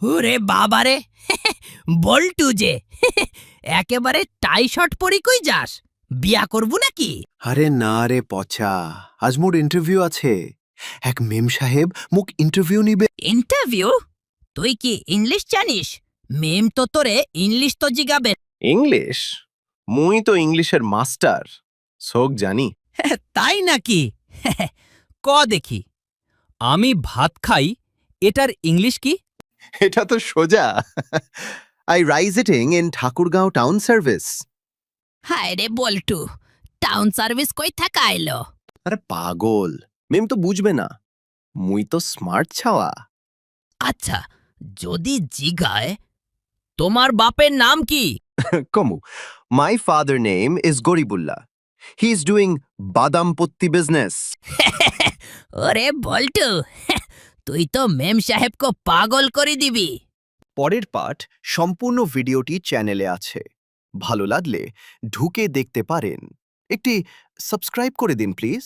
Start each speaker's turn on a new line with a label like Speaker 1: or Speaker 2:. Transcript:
Speaker 1: ওরে বাবারে বল্টু যে একেবারে টাই শর্ট পরি কই যাস বিয়া করবো নাকি?
Speaker 2: আরে না রে পচা, আজ মোর ইন্টারভিউ আছে। এক মেম সাহেব মুখ ইন্টারভিউ নিবে।
Speaker 1: ইন্টারভিউ? তুই কি ইংলিশ জানিস? মেম তো তোরে ইংলিশ তো জিগাবে।
Speaker 2: ইংলিশ? মুই তো ইংলিশের মাস্টার, সোক জানি।
Speaker 1: তাই নাকি? ক দেখি। আমি ভাত খাই, এটার ইংলিশ কি?
Speaker 2: এটা তো সোজা। I residing in Thakurgaon town service.
Speaker 1: হায় রে বল্টু, টাউন সার্ভিস কই থাকা আইলো?
Speaker 2: আরে পাগল, মেম তো বুঝবে না, মুই তো স্মার্ট ছাওয়া।
Speaker 1: আচ্ছা, যদি জিগায় তোমার বাপের নাম কি?
Speaker 2: কমু, my father name is Garibullah. He is doing বাদাম পত্তি বিজনেস।
Speaker 1: ওরে বল্টু, তুই তো মেম সাহেবকে পাগল করে দিবি।
Speaker 2: পরের পাঠ সম্পূর্ণ ভিডিওটি চ্যানেলে আছে, ভালো লাগলে ঢুকে দেখতে পারেন। একটি সাবস্ক্রাইব করে দিন প্লিজ।